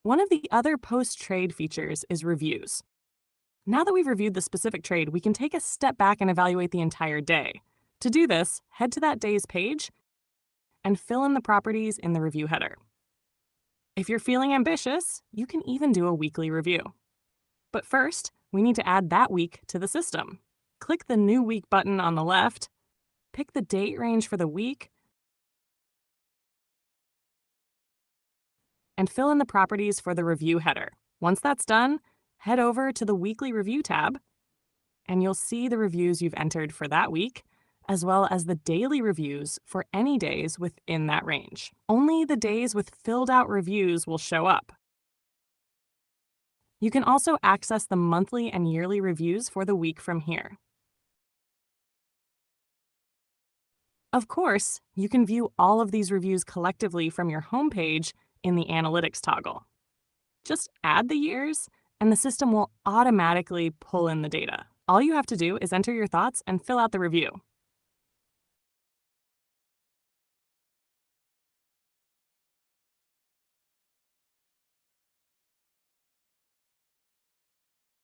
One of the other post-trade features is reviews. Now that we've reviewed the specific trade, we can take a step back and evaluate the entire day. To do this, head to that day's page and fill in the properties in the review header. If you're feeling ambitious, you can even do a weekly review. But first, we need to add that week to the system. Click the New Week button on the left, pick the date range for the week, and fill in the properties for the review header. Once that's done, head over to the Weekly Review tab, and you'll see the reviews you've entered for that week, as well as the daily reviews for any days within that range. Only the days with filled out reviews will show up. You can also access the monthly and yearly reviews for the week from here. Of course, you can view all of these reviews collectively from your homepage in the Analytics toggle. Just add the years, and the system will automatically pull in the data. All you have to do is enter your thoughts and fill out the review.